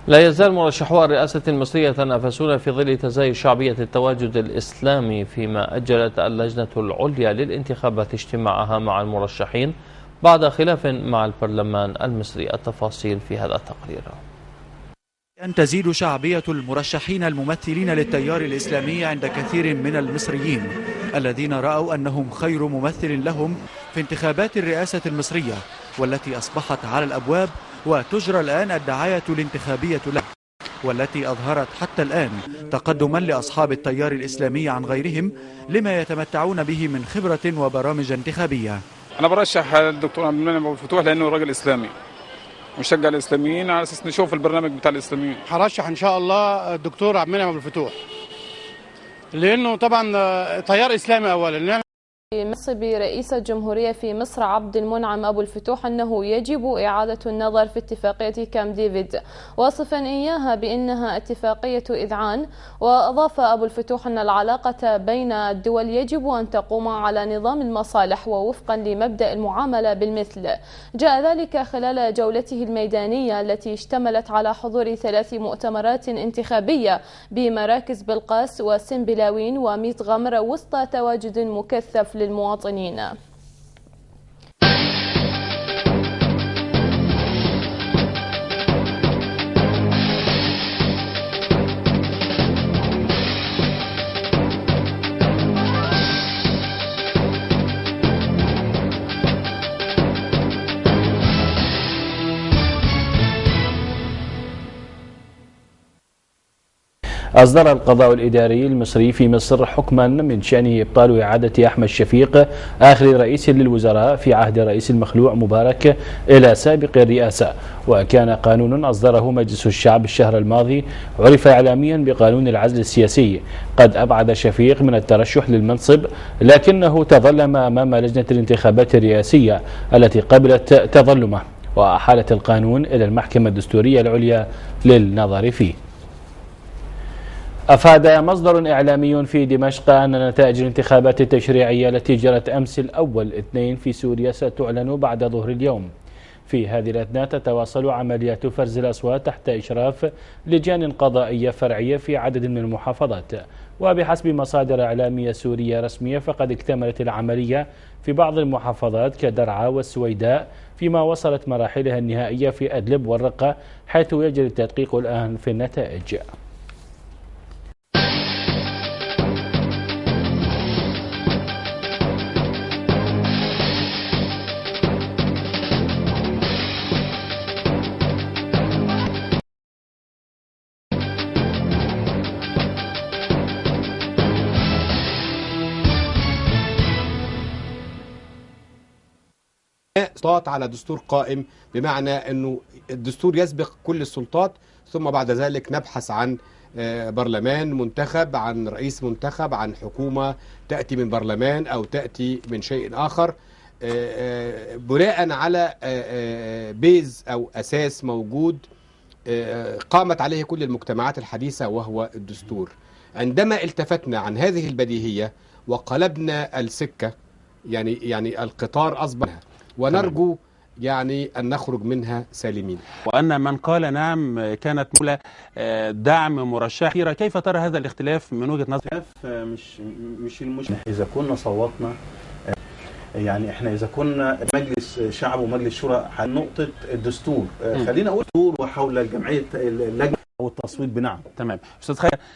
لا يزال مرشحو الرئاسة المصرية يتنافسون في ظل تزايد شعبية التواجد الإسلامي، فيما أجلت اللجنة العليا للانتخابات اجتماعها مع المرشحين بعد خلاف مع البرلمان المصري. التفاصيل في هذا التقرير. أن تزيد شعبية المرشحين الممثلين للتيار الإسلامي عند كثير من المصريين الذين رأوا أنهم خير ممثل لهم في انتخابات الرئاسة المصرية، والتي أصبحت على الأبواب وتجرى الآن الدعاية الانتخابية له، والتي أظهرت حتى الآن تقدما لأصحاب التيار الإسلامي عن غيرهم لما يتمتعون به من خبرة وبرامج انتخابية. أنا برشح الدكتور عبد المنعم أبو الفتوح لأنه راجل إسلامي مشجع الإسلاميين، على أساس نشوف البرنامج بتاع الإسلاميين. هرشح إن شاء الله الدكتور عبد المنعم أبو الفتوح، لأنه طبعا تيار إسلامي أولا. في منصب رئيس الجمهورية في مصر عبد المنعم أبو الفتوح أنه يجب إعادة النظر في اتفاقية كامب ديفيد، واصفا إياها بأنها اتفاقية إذعان. وأضاف أبو الفتوح أن العلاقة بين الدول يجب أن تقوم على نظام المصالح ووفقا لمبدأ المعاملة بالمثل. جاء ذلك خلال جولته الميدانية التي اشتملت على حضور 3 مؤتمرات انتخابية بمراكز بلقاس وسنبلاوين وميت غمر، وسط تواجد مكثف للمواطنين. أصدر القضاء الإداري المصري في مصر حكما من شأنه إبطال إعادة أحمد شفيق آخر رئيس للوزراء في عهد الرئيس المخلوع مبارك إلى سابق الرئاسة. وكان قانون أصدره مجلس الشعب الشهر الماضي عرف إعلاميا بقانون العزل السياسي قد أبعد شفيق من الترشح للمنصب، لكنه تظلم أمام لجنة الانتخابات الرئاسية التي قبلت تظلمه، وأحالت القانون إلى المحكمة الدستورية العليا للنظر فيه. أفاد مصدر إعلامي في دمشق أن نتائج الانتخابات التشريعية التي جرت أمس الأول اثنين في سوريا ستعلن بعد ظهر اليوم. في هذه الأثناء تتواصل عمليات فرز الأصوات تحت إشراف لجان قضائية فرعية في عدد من المحافظات. وبحسب مصادر إعلامية سورية رسمية فقد اكتملت العملية في بعض المحافظات كدرعا والسويداء، فيما وصلت مراحلها النهائية في أدلب والرقة، حيث يجري التدقيق الآن في النتائج. سلطات على دستور قائم، بمعنى أنه الدستور يسبق كل السلطات، ثم بعد ذلك نبحث عن برلمان منتخب، عن رئيس منتخب، عن حكومة تأتي من برلمان أو تأتي من شيء آخر، بناء على بيز أو أساس موجود قامت عليه كل المجتمعات الحديثة وهو الدستور. عندما التفتنا عن هذه البديهية وقلبنا السكة، يعني القطار أصبح، ونرجو يعني أن نخرج منها سالمين. وأن من قال نعم كانت مولى دعم مرشح. كيف ترى هذا الاختلاف من وجهة نظرك؟ مش المشكلة إذا كنا صوتنا، يعني احنا إذا كنا مجلس شعب ومجلس شورى عن نقطة الدستور، خلينا أقول دستور وحول الجمعية اللجنة والتصويت بنعم. تمام. أستاذ خير،